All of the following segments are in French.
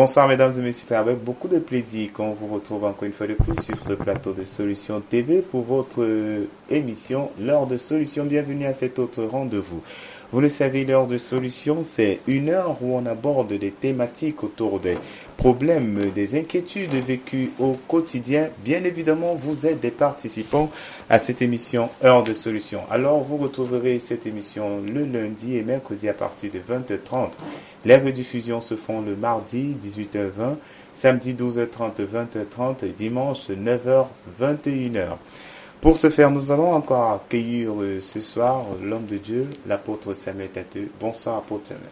Bonsoir mesdames et messieurs, c'est avec beaucoup de plaisir qu'on vous retrouve encore une fois de plus sur ce plateau de Solutions TV pour votre émission L'heure de Solutions. Bienvenue à cet autre rendez-vous. Vous le savez, l'heure de Solutions, c'est une heure où on aborde des thématiques autour des problèmes, des inquiétudes vécues au quotidien. Bien évidemment, vous êtes des participants à cette émission Heure de Solutions. Alors, vous retrouverez cette émission le lundi et mercredi à partir de 20h30. Les rediffusions se font le mardi 18h20, samedi 12h30, 20h30 et dimanche 9h, 21h. Pour ce faire, nous allons encore accueillir ce soir l'homme de Dieu, l'apôtre Samuel Tateux. Bonsoir, apôtre Samuel.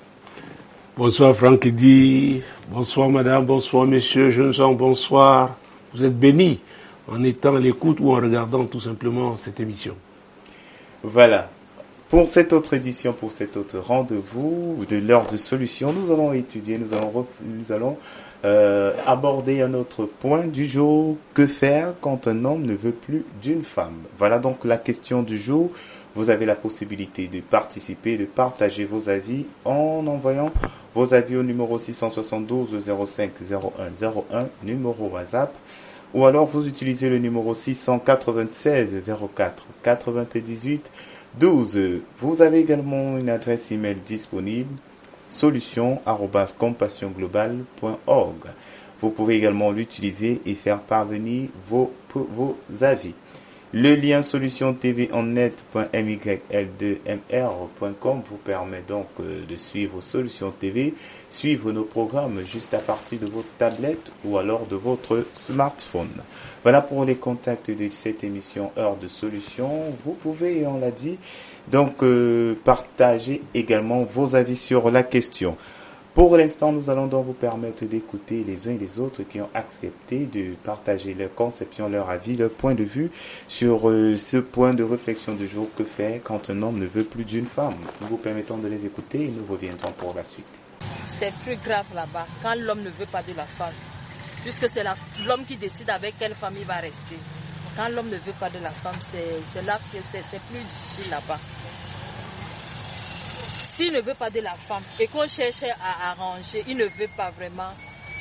Bonsoir Franck Eddy, bonsoir madame, bonsoir messieurs, jeunes gens, bonsoir. Vous êtes bénis en étant à l'écoute ou en regardant tout simplement cette émission. Voilà. Pour cette autre édition, pour cet autre rendez-vous de l'heure de solution, nous allons étudier, nous allons aborder un autre point du jour. Que faire quand un homme ne veut plus d'une femme? Voilà donc la question du jour. Vous avez la possibilité de participer, de partager vos avis en envoyant vos avis au numéro 672 05 01 01, numéro WhatsApp, ou alors vous utilisez le numéro 696 04 98 12. Vous avez également une adresse email disponible, solution@compassionglobale.org. Vous pouvez également l'utiliser et faire parvenir vos avis. Le lien solutiontvonnet.mygl2mr.com vous permet donc de suivre Solution TV, suivre nos programmes juste à partir de votre tablette ou alors de votre smartphone. Voilà pour les contacts de cette émission Heure de Solution. Vous pouvez, on l'a dit, donc partager également vos avis sur la question. Pour l'instant, nous allons donc vous permettre d'écouter les uns et les autres qui ont accepté de partager leur conception, leur avis, leur point de vue sur ce point de réflexion du jour. Que faire quand un homme ne veut plus d'une femme? Nous vous permettons de les écouter et nous reviendrons pour la suite. C'est plus grave là-bas, quand l'homme ne veut pas de la femme, puisque c'est l'homme qui décide avec quelle femme il va rester. Quand l'homme ne veut pas de la femme, c'est là que c'est plus difficile là-bas. S'il ne veut pas de la femme et qu'on cherche à arranger, il ne veut pas vraiment,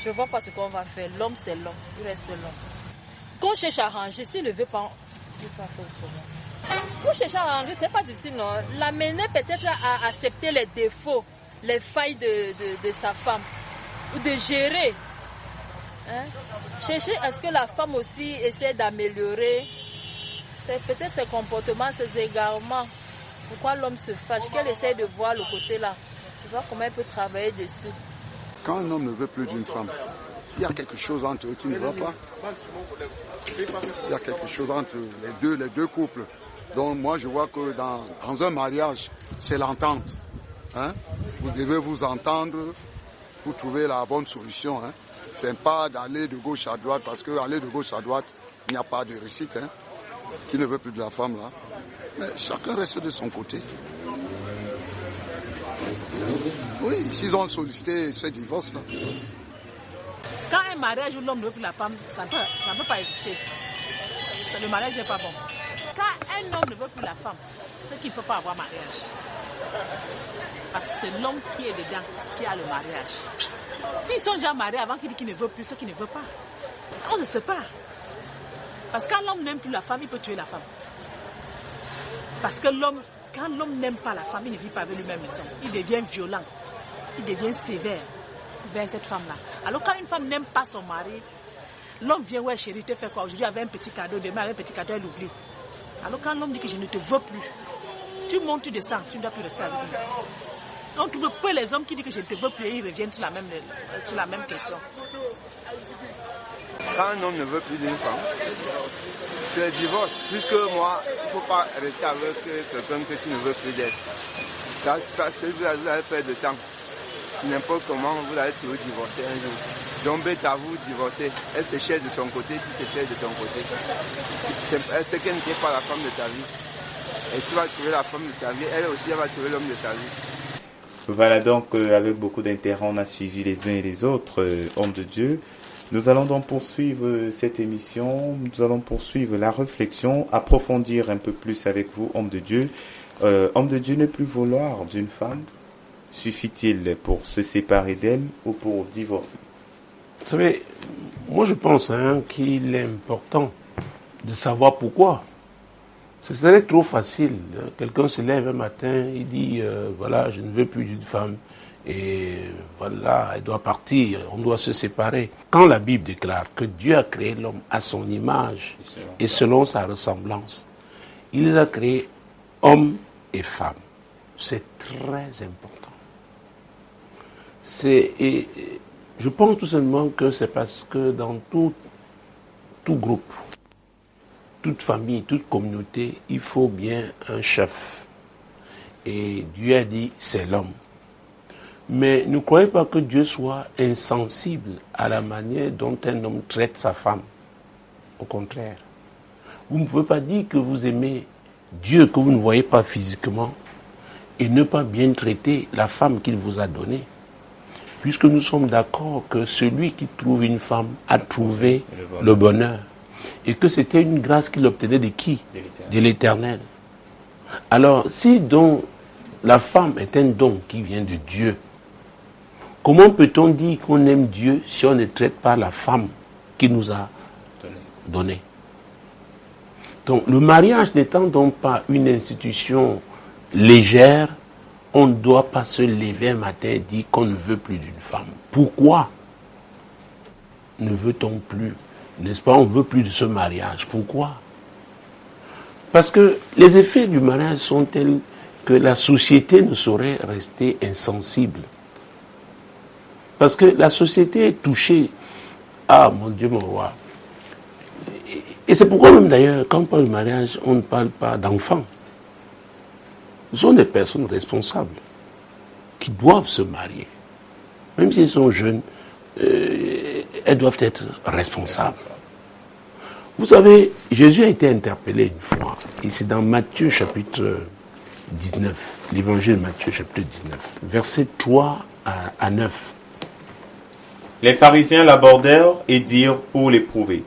je ne vois pas ce qu'on va faire. L'homme, c'est l'homme, il reste l'homme. Qu'on cherche à arranger, s'il ne veut pas, il ne veut pas faire autrement. Pour chercher à arranger, ce n'est pas difficile, non. L'amener peut-être à accepter les défauts, les failles de sa femme, ou de gérer. Hein? Chercher à ce que la femme aussi essaie d'améliorer peut-être ses comportements, ses égarements. Pourquoi l'homme se fâche? Qu'elle essaie de voir le côté là. Tu vois comment elle peut travailler dessus. Quand un homme ne veut plus d'une femme, il y a quelque chose entre eux qui ne va pas. Il y a quelque chose entre les deux couples. Donc moi je vois que dans un mariage, c'est l'entente. Hein? Vous devez vous entendre pour trouver la bonne solution. Hein? C'est pas d'aller de gauche à droite, parce qu'aller de gauche à droite, il n'y a pas de réussite. Hein? Qui ne veut plus de la femme là? Mais chacun reste de son côté. Oui, s'ils ont sollicité ce divorce-là. Quand un mariage où l'homme ne veut plus la femme, ça ne peut pas exister. Le mariage n'est pas bon. Quand un homme ne veut plus la femme, c'est qu'il ne peut pas avoir mariage. Parce que c'est l'homme qui est dedans qui a le mariage. S'ils sont déjà mariés avant qu'il dise qu'il ne veut plus, c'est qu'il ne veut pas. On ne sait pas. Parce que quand l'homme n'aime plus la femme, il peut tuer la femme. Parce que quand l'homme n'aime pas la femme, il ne vit pas avec lui-même. Il devient violent, il devient sévère vers cette femme-là. Alors quand une femme n'aime pas son mari, l'homme vient, ouais chérie, tu fais quoi? Aujourd'hui avec un petit cadeau, demain avec un petit cadeau, elle oublie. Alors quand l'homme dit que je ne te veux plus, tu montes, tu descends, tu ne dois plus rester avec lui. On trouve peu les hommes qui disent que je ne te veux plus et ils reviennent sur la même question. Quand un homme ne veut plus d'une femme, c'est le divorce. Puisque moi, il ne faut pas rester avec quelqu'un que tu ne veux plus d'elle. Parce que vous allez perdre de temps. N'importe comment, vous allez toujours divorcer un jour. Donc, bête à vous divorcer. Elle se cherche de son côté, tu te cherches de ton côté. C'est qu'elle n'est pas la femme de ta vie. Et tu vas trouver la femme de ta vie, elle aussi elle va trouver l'homme de ta vie. Voilà donc, avec beaucoup d'intérêt, on a suivi les uns et les autres, hommes de Dieu. Nous allons donc poursuivre cette émission, nous allons poursuivre la réflexion, approfondir un peu plus avec vous, homme de Dieu. Homme de Dieu, ne plus vouloir d'une femme, suffit-il pour se séparer d'elle ou pour divorcer? Vous savez, moi je pense qu'il est important de savoir pourquoi. Ce serait trop facile. Quelqu'un se lève un matin, il dit voilà, je ne veux plus d'une femme. Et voilà, elle doit partir, on doit se séparer. Quand la Bible déclare que Dieu a créé l'homme à son image et selon sa ressemblance, il les a créés hommes et femmes. C'est très important. Je pense tout simplement que c'est parce que dans tout groupe, toute famille, toute communauté, il faut bien un chef. Et Dieu a dit, c'est l'homme. Mais ne croyez pas que Dieu soit insensible à la manière dont un homme traite sa femme. Au contraire. Vous ne pouvez pas dire que vous aimez Dieu que vous ne voyez pas physiquement et ne pas bien traiter la femme qu'il vous a donnée. Puisque nous sommes d'accord que celui qui trouve une femme a trouvé le bonheur. Et que c'était une grâce qu'il obtenait de qui? De l'Éternel. Alors, si donc la femme est un don qui vient de Dieu, comment peut-on dire qu'on aime Dieu si on ne traite pas la femme qu'il nous a donnée? Donc, le mariage n'étant donc pas une institution légère, on ne doit pas se lever un matin et dire qu'on ne veut plus d'une femme. Pourquoi ne veut-on plus? N'est-ce pas, on ne veut plus de ce mariage. Pourquoi? Parce que les effets du mariage sont tels que la société ne saurait rester insensible. Parce que la société est touchée. Ah, mon Dieu, mon roi. Et c'est pourquoi même d'ailleurs, quand on parle de mariage, on ne parle pas d'enfants. Ce sont des personnes responsables qui doivent se marier. Même si elles sont jeunes, elles doivent être responsables. Vous savez, Jésus a été interpellé une fois, et c'est dans Matthieu chapitre 19, l'évangile de Matthieu chapitre 19, versets 3 à 9. Les pharisiens l'abordèrent et dirent pour l'éprouver: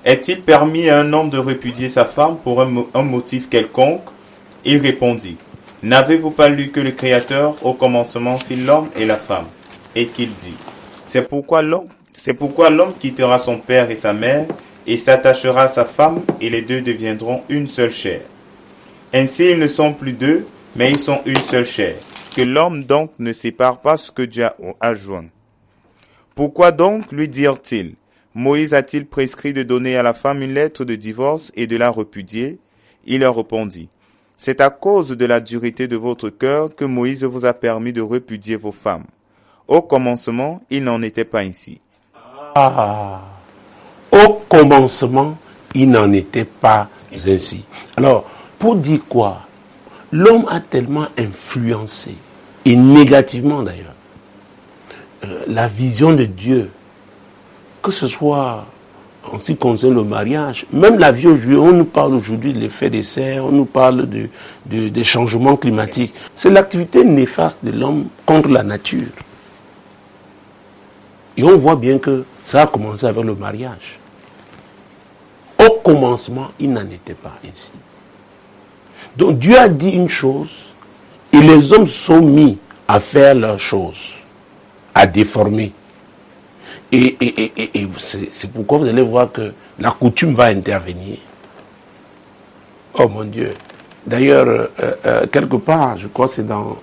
est-il permis à un homme de répudier sa femme pour un motif quelconque? Il répondit: n'avez-vous pas lu que le Créateur au commencement fit l'homme et la femme, et qu'il dit: c'est pourquoi l'homme quittera son père et sa mère et s'attachera à sa femme, et les deux deviendront une seule chair. Ainsi ils ne sont plus deux, mais ils sont une seule chair. Que l'homme donc ne sépare pas ce que Dieu a joint. Pourquoi donc, lui dirent-ils, Moïse a-t-il prescrit de donner à la femme une lettre de divorce et de la répudier? Il leur répondit: c'est à cause de la dureté de votre cœur que Moïse vous a permis de répudier vos femmes. Au commencement, il n'en était pas ainsi. Au commencement, il n'en était pas ainsi. Alors, pour dire quoi? L'homme a tellement influencé, et négativement d'ailleurs, la vision de Dieu, que ce soit en ce qui concerne le mariage, même la vie aujourd'hui, on nous parle aujourd'hui de l'effet de serre, on nous parle des changements climatiques. C'est l'activité néfaste de l'homme contre la nature. Et on voit bien que ça a commencé avec le mariage. Au commencement, il n'en était pas ainsi. Donc Dieu a dit une chose, et les hommes sont mis à faire leurs choses, à déformer. Et c'est pourquoi vous allez voir que la coutume va intervenir. Oh mon Dieu. D'ailleurs, quelque part, je crois que c'est dans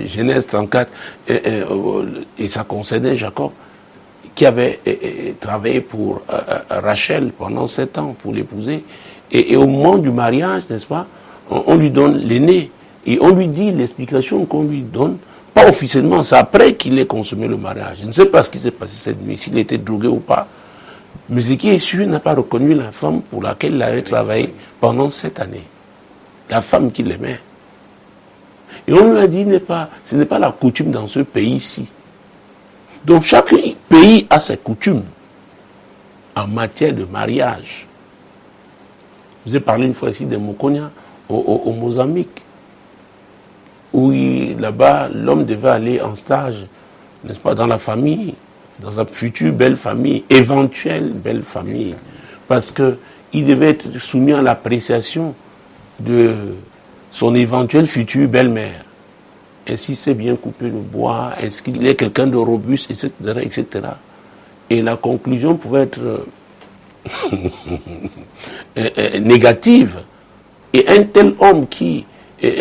Genèse 34, et ça concernait Jacob, qui avait travaillé pour Rachel pendant 7 ans pour l'épouser. Et au moment du mariage, n'est-ce pas, on lui donne l'aîné. Et on lui dit l'explication qu'on lui donne, pas officiellement, c'est après qu'il ait consommé le mariage. Je ne sais pas ce qui s'est passé cette nuit, s'il était drogué ou pas. Mais ce qui est sûr, il n'a pas reconnu la femme pour laquelle il avait travaillé pendant 7 années. La femme qu'il aimait. Et on lui a dit, ce n'est pas la coutume dans ce pays-ci. Donc chaque pays a ses coutumes en matière de mariage. Je vous ai parlé une fois ici de Mokonia au Mozambique, où là-bas l'homme devait aller en stage, n'est-ce pas, dans la famille, dans sa future belle famille, éventuelle belle famille, parce que il devait être soumis à l'appréciation de son éventuelle future belle-mère. Est-ce qu'il sait bien couper le bois? Est-ce qu'il est quelqu'un de robuste, etc., etc. Et la conclusion pouvait être négative. Et un tel homme qui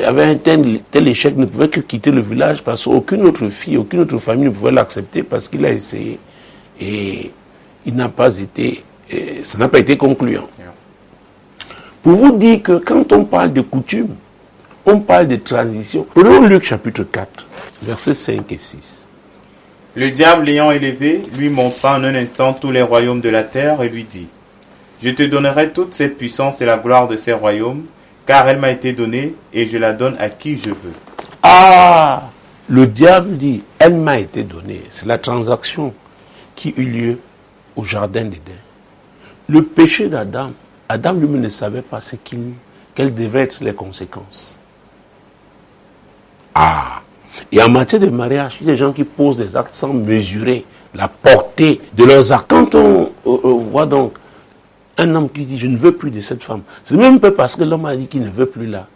avait un tel échec ne pouvait que quitter le village parce qu'aucune autre fille, aucune autre famille ne pouvait l'accepter parce qu'il a essayé. Et il n'a pas été, ça n'a pas été concluant. Pour vous dire que quand on parle de coutume, on parle de transition. Prenons Luc chapitre 4, versets 5 et 6. Le diable l'ayant élevé, lui montra en un instant tous les royaumes de la terre et lui dit, je te donnerai toute cette puissance et la gloire de ces royaumes, car elle m'a été donnée et je la donne à qui je veux. Ah, le diable dit, elle m'a été donnée. C'est la transaction qui eut lieu au jardin d'Éden. Le péché d'Adam, Adam lui-même ne savait pas quelles devaient être les conséquences. Ah, et en matière de mariage, il y a des gens qui posent des actes sans mesurer la portée de leurs actes. Quand on voit donc un homme qui dit, je ne veux plus de cette femme, c'est même pas parce que l'homme a dit qu'il ne veut plus là.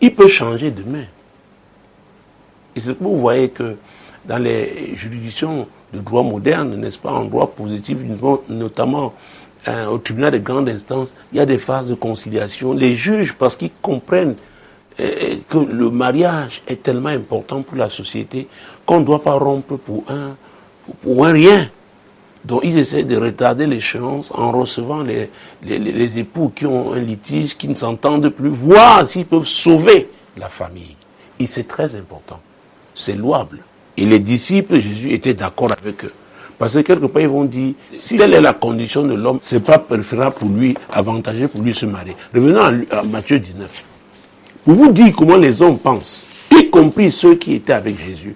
Il peut changer demain. Et c'est pour vous voyez que dans les juridictions de droit moderne, n'est-ce pas, en droit positif, notamment au tribunal de grande instance, il y a des phases de conciliation. Les juges, parce qu'ils comprennent que le mariage est tellement important pour la société qu'on ne doit pas rompre pour un rien. Donc ils essaient de retarder l'échéance en recevant les époux qui ont un litige, qui ne s'entendent plus, voir s'ils peuvent sauver la famille. Et c'est très important. C'est louable. Et les disciples de Jésus étaient d'accord avec eux. Parce que quelque part, ils vont dire, si telle est la condition de l'homme, c'est pas préférable pour lui, avantageux pour lui de se marier. Revenons à Matthieu 19. Pour vous dire comment les hommes pensent, y compris ceux qui étaient avec Jésus.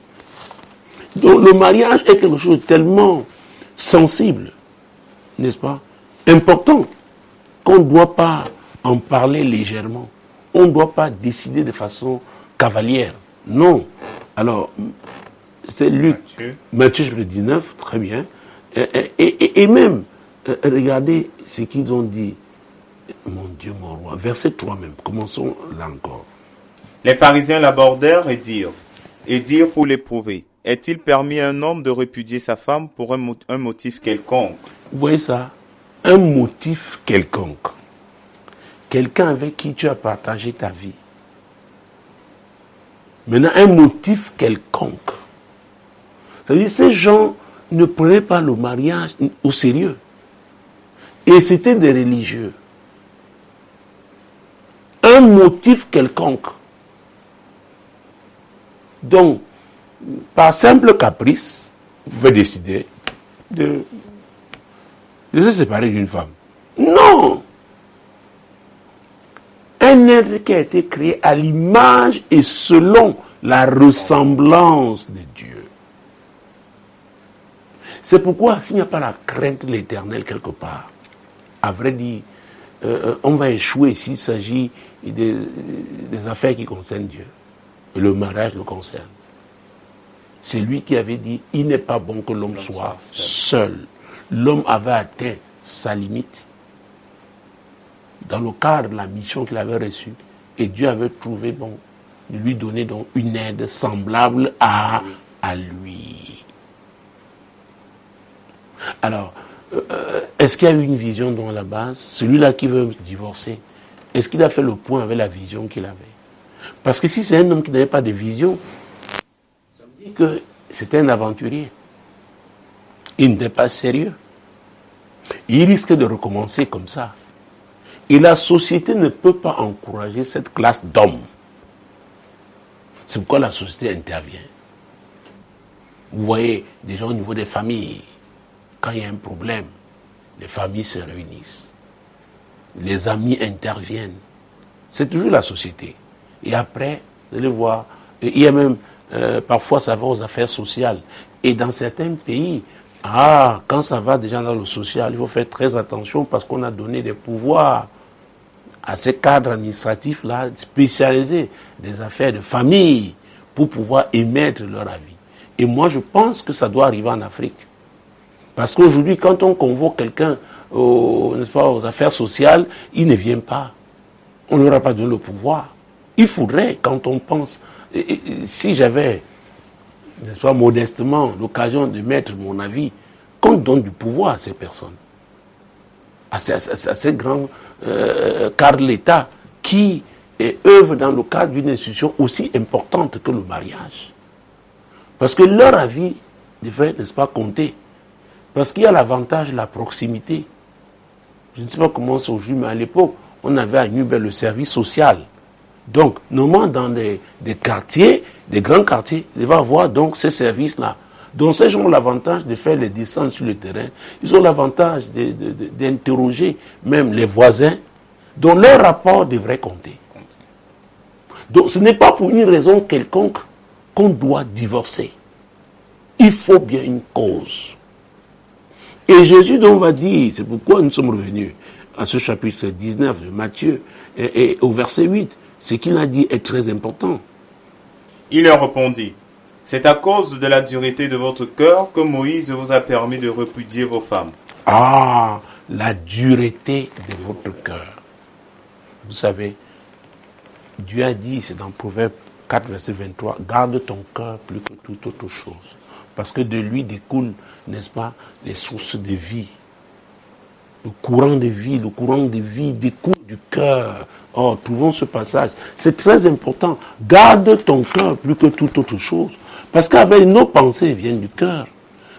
Donc le mariage est quelque chose de tellement sensible, n'est-ce pas, important, qu'on ne doit pas en parler légèrement. On ne doit pas décider de façon cavalière. Non. Alors, c'est Luc, Matthieu 19, très bien. Et même, regardez ce qu'ils ont dit. Mon Dieu, mon roi. Verset 3 même. Commençons là encore. Les pharisiens l'abordèrent et dirent pour l'éprouver, est-il permis à un homme de répudier sa femme pour un motif quelconque? Vous voyez ça? Un motif quelconque. Quelqu'un avec qui tu as partagé ta vie. Maintenant, un motif quelconque. C'est-à-dire, ces gens ne prenaient pas le mariage au sérieux. Et c'était des religieux. Un motif quelconque. Donc, par simple caprice, vous pouvez décider de se séparer d'une femme. Non! Un être qui a été créé à l'image et selon la ressemblance de Dieu. C'est pourquoi, s'il n'y a pas la crainte de l'Éternel quelque part, à vrai dire, on va échouer s'il s'agit des affaires qui concernent Dieu. Et le mariage le concerne. C'est lui qui avait dit, il n'est pas bon que l'homme soit seul. L'homme avait atteint sa limite dans le cadre de la mission qu'il avait reçue. Et Dieu avait trouvé bon de lui donner donc une aide semblable à lui. Alors, est-ce qu'il y a eu une vision dans la base? Celui-là qui veut divorcer, est-ce qu'il a fait le point avec la vision qu'il avait? Parce que si c'est un homme qui n'avait pas de vision, ça veut dire que c'était un aventurier. Il n'était pas sérieux. Il risque de recommencer comme ça. Et la société ne peut pas encourager cette classe d'hommes. C'est pourquoi la société intervient. Vous voyez, déjà au niveau des familles, quand il y a un problème, les familles se réunissent. Les amis interviennent. C'est toujours la société. Et après, vous allez voir, il y a même, parfois ça va aux affaires sociales. Et dans certains pays, quand ça va déjà dans le social, il faut faire très attention parce qu'on a donné des pouvoirs à ces cadres administratifs-là spécialisés des affaires de famille pour pouvoir émettre leur avis. Et moi, je pense que ça doit arriver en Afrique. Parce qu'aujourd'hui, quand on convoque quelqu'un n'est-ce pas, aux affaires sociales, il ne vient pas. On ne leur a pas donné le pouvoir. Il faudrait, quand on pense, si j'avais, n'est-ce pas, modestement, l'occasion de mettre mon avis qu'on donne du pouvoir à ces personnes, à ces grands cadres de l'État qui œuvrent dans le cadre d'une institution aussi importante que le mariage. Parce que leur avis devrait, n'est-ce pas, compter. Parce qu'il y a l'avantage de la proximité. Je ne sais pas comment c'est aujourd'hui, mais à l'époque, on avait à Nubel le service social. Donc, normalement, dans des quartiers, des grands quartiers, il va y avoir donc ces services-là. Donc, ces gens ont l'avantage de faire les descentes sur le terrain. Ils ont l'avantage d'interroger même les voisins, dont leur rapport devrait compter. Donc, ce n'est pas pour une raison quelconque qu'on doit divorcer. Il faut bien une cause. Et Jésus donc va dire, c'est pourquoi nous sommes revenus à ce chapitre 19 de Matthieu, et au verset 8, ce qu'il a dit est très important. Il leur répondit, c'est à cause de la dureté de votre cœur que Moïse vous a permis de répudier vos femmes. Ah, la dureté de votre cœur. Vous savez, Dieu a dit, c'est dans Proverbe 4, verset 23, garde ton cœur plus que toute autre chose. Parce que de lui découlent, n'est-ce pas, les sources de vie. Le courant de vie découle du cœur. Oh, trouvons ce passage. C'est très important. Garde ton cœur plus que toute autre chose. Parce qu'avec nos pensées viennent du cœur.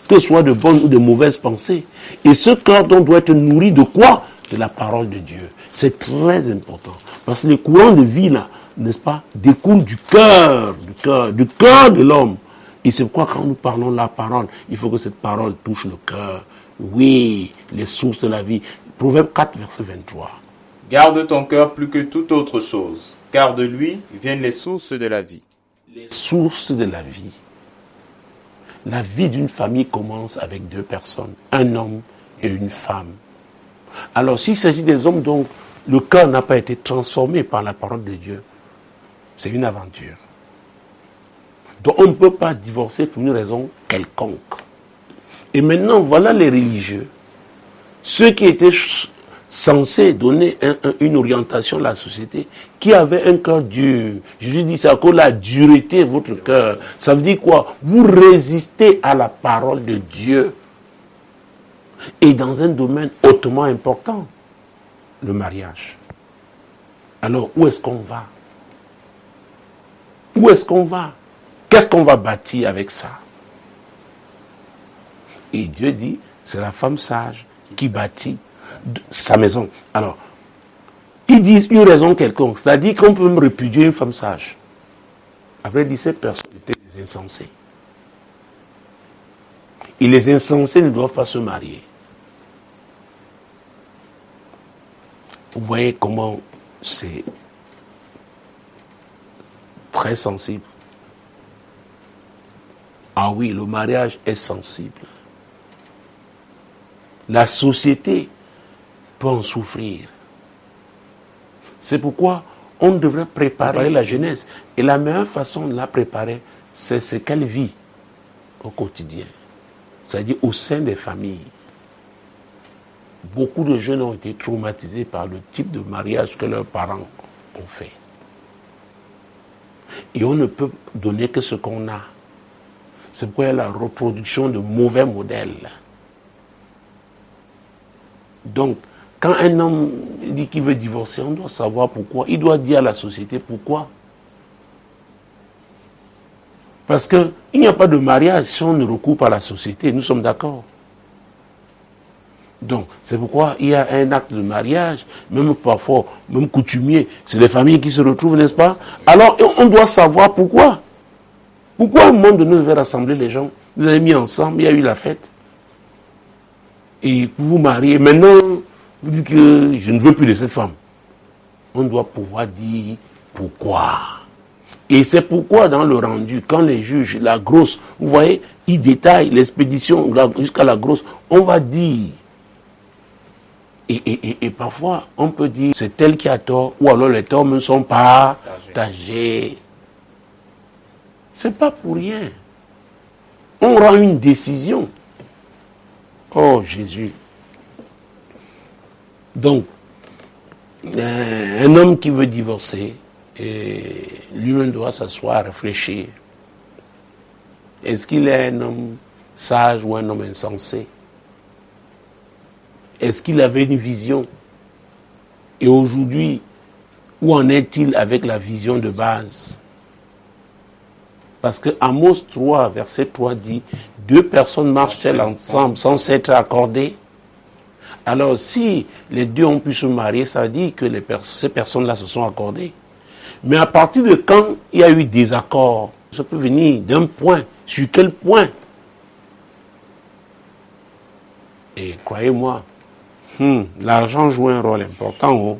Que ce soit de bonnes ou de mauvaises pensées. Et ce cœur donc doit être nourri de quoi? De la parole de Dieu. C'est très important. Parce que les courants de vie, là, n'est-ce pas, découlent du cœur de l'homme. Et c'est pourquoi quand nous parlons de la parole, il faut que cette parole touche le cœur. Oui, les sources de la vie. Proverbe 4, verset 23. Garde ton cœur plus que toute autre chose, car de lui viennent les sources de la vie. Les sources de la vie. La vie d'une famille commence avec deux personnes, un homme et une femme. Alors s'il s'agit des hommes dont le cœur n'a pas été transformé par la parole de Dieu, c'est une aventure. Donc on ne peut pas divorcer pour une raison quelconque. Et maintenant, voilà les religieux. Ceux qui étaient censés donner une orientation à la société, qui avaient un cœur dur. Jésus dit, c'est à cause de la dureté de votre cœur. Ça veut dire quoi? Vous résistez à la parole de Dieu. Et dans un domaine hautement important, le mariage. Alors, où est-ce qu'on va? Où est-ce qu'on va? Qu'est-ce qu'on va bâtir avec ça? Et Dieu dit, c'est la femme sage qui bâtit sa maison. Alors, ils disent une raison quelconque, c'est-à-dire qu'on peut même répudier une femme sage. Après, il dit, ces personnes étaient des insensés. Et les insensés ne doivent pas se marier. Vous voyez comment c'est très sensible. Ah oui, le mariage est sensible. La société peut en souffrir. C'est pourquoi on devrait préparer la jeunesse. Et la meilleure façon de la préparer, c'est ce qu'elle vit au quotidien. C'est-à-dire au sein des familles. Beaucoup de jeunes ont été traumatisés par le type de mariage que leurs parents ont fait. Et on ne peut donner que ce qu'on a. C'est pourquoi il y a la reproduction de mauvais modèles. Donc, quand un homme dit qu'il veut divorcer, on doit savoir pourquoi. Il doit dire à la société pourquoi. Parce qu'il n'y a pas de mariage si on ne recourt pas à la société. Nous sommes d'accord. Donc, c'est pourquoi il y a un acte de mariage, même parfois, même coutumier. C'est les familles qui se retrouvent, n'est-ce pas? Alors, on doit savoir pourquoi. Pourquoi au moment donné, vous avez rassemblé les gens? Vous avez mis ensemble, il y a eu la fête. Et vous vous mariez. Maintenant, vous dites que je ne veux plus de cette femme. On doit pouvoir dire pourquoi. Et c'est pourquoi dans le rendu, quand les juges, la grosse, vous voyez, ils détaillent l'expédition jusqu'à la grosse, on va dire. Et parfois, on peut dire c'est elle qui a tort, ou alors les torts ne sont pas partagés. C'est pas pour rien. On rend une décision. Oh Jésus. Donc, un homme qui veut divorcer, lui-même doit s'asseoir, réfléchir. Est-ce qu'il est un homme sage ou un homme insensé? Est-ce qu'il avait une vision? Et aujourd'hui, où en est-il avec la vision de base? Parce que Amos 3, verset 3 dit, 2 personnes marchent-elles ensemble sans s'être accordées? Alors si les 2 ont pu se marier, ça dit que ces personnes-là se sont accordées. Mais à partir de quand il y a eu des accords, ça peut venir d'un point. Sur quel point? Et croyez-moi, l'argent joue un rôle important. Oh.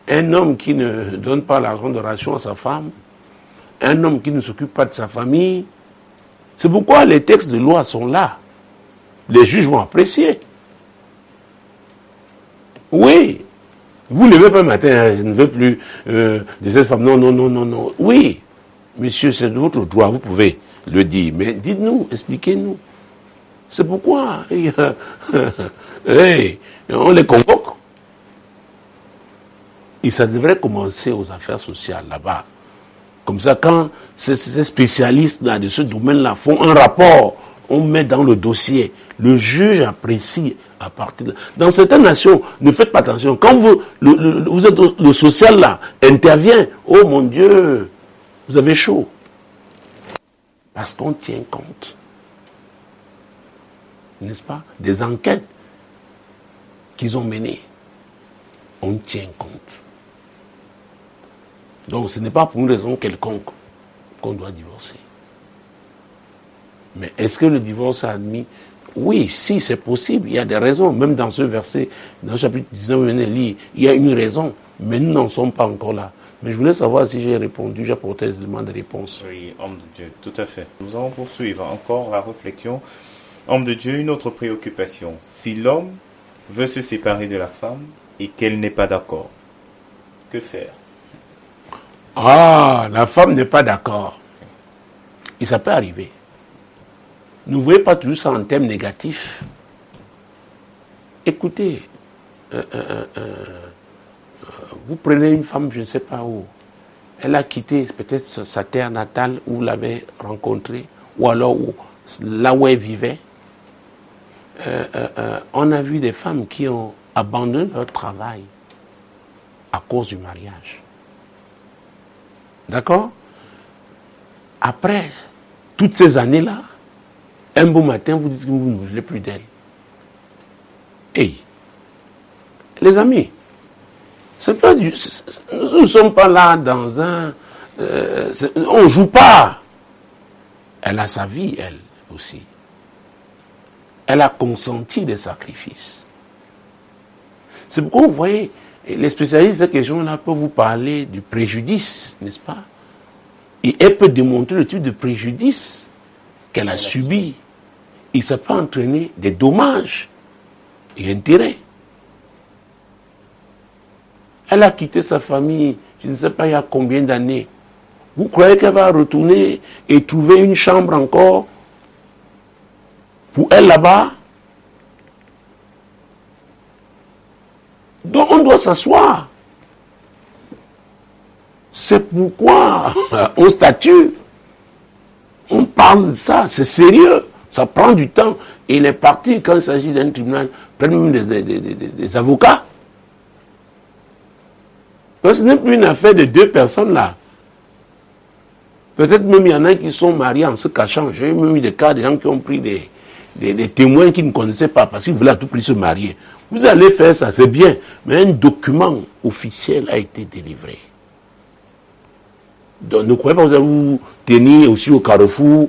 Un homme qui ne donne pas l'argent de ration à sa femme, un homme qui ne s'occupe pas de sa famille, c'est pourquoi les textes de loi sont là. Les juges vont apprécier. Oui, vous ne levez pas le matin, je ne veux plus de cette femme. Non. Oui, monsieur, c'est de votre droit, vous pouvez le dire. Mais dites-nous, expliquez-nous. C'est pourquoi on les convoque. Et ça devrait commencer aux affaires sociales là-bas. Comme ça, quand ces spécialistes-là de ce domaine-là font un rapport, on met dans le dossier. Le juge apprécie à partir de... Dans certaines nations, ne faites pas attention. Quand vous êtes le social là, intervient, oh mon Dieu, vous avez chaud. Parce qu'on tient compte. N'est-ce pas? Des enquêtes qu'ils ont menées. On tient compte. Donc ce n'est pas pour une raison quelconque qu'on doit divorcer. Mais est-ce que le divorce est admis? Oui, si c'est possible, il y a des raisons. Même dans ce verset, dans le chapitre 19, il y a une raison. Mais nous n'en sommes pas encore là. Mais je voulais savoir si j'ai répondu, j'ai apporté des éléments de réponse. Oui, homme de Dieu, tout à fait. Nous allons poursuivre encore la réflexion. Homme de Dieu, une autre préoccupation. Si l'homme veut se séparer de la femme et qu'elle n'est pas d'accord, que faire? Ah, la femme n'est pas d'accord. Et ça peut arriver. Ne voyez pas toujours ça en termes négatifs. Écoutez, vous prenez une femme, je ne sais pas où, elle a quitté peut-être sa terre natale où vous l'avez rencontrée, ou alors là où elle vivait. On a vu des femmes qui ont abandonné leur travail à cause du mariage. D'accord? Après toutes ces années-là, un beau matin, vous dites que vous ne voulez plus d'elle. Hey, les amis, c'est pas nous ne sommes pas là dans un... on ne joue pas. Elle a sa vie, elle aussi. Elle a consenti des sacrifices. C'est pourquoi vous voyez, les spécialistes de cette question-là peuvent vous parler du préjudice, n'est-ce pas? Et elle peut démontrer le type de préjudice qu'elle a subi. Et ça peut entraîner des dommages et intérêts. Elle a quitté sa famille, je ne sais pas il y a combien d'années. Vous croyez qu'elle va retourner et trouver une chambre encore pour elle là-bas? Donc on doit s'asseoir. C'est pourquoi on statue, on parle de ça, c'est sérieux, ça prend du temps. Et les parties, quand il s'agit d'un tribunal, prennent même des avocats. Parce que ce n'est plus une affaire de 2 personnes là. Peut-être même il y en a qui sont mariés en se cachant. J'ai même eu des cas de gens qui ont pris des témoins qu'ils ne connaissaient pas parce qu'ils voulaient à tout prix se marier. Vous allez faire ça, c'est bien, mais un document officiel a été délivré. Donc ne croyez pas que vous allez vous tenir aussi au carrefour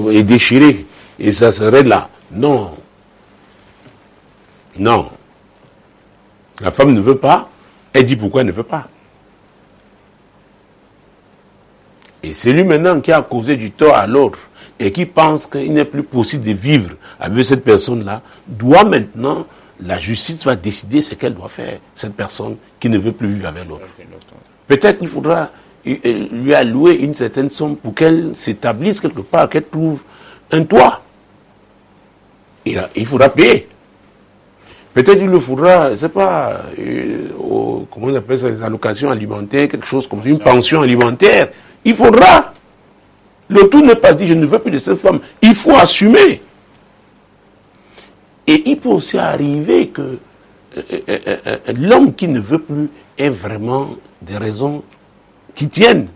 et déchirer, et ça serait là. Non. Non. La femme ne veut pas, elle dit pourquoi elle ne veut pas. Et c'est lui maintenant qui a causé du tort à l'autre et qui pense qu'il n'est plus possible de vivre avec cette personne-là, doit maintenant, la justice va décider ce qu'elle doit faire, cette personne qui ne veut plus vivre avec l'autre. Peut-être qu'il faudra lui allouer une certaine somme pour qu'elle s'établisse quelque part, qu'elle trouve un toit. Et là, il faudra payer. Peut-être il le faudra, je ne sais pas, comment on appelle ça, les allocations alimentaires, quelque chose comme ça, une pension alimentaire. Il faudra. Le tout n'est pas dit, je ne veux plus de cette femme. Il faut assumer. Et il peut aussi arriver que l'homme qui ne veut plus ait vraiment des raisons qui tiennent.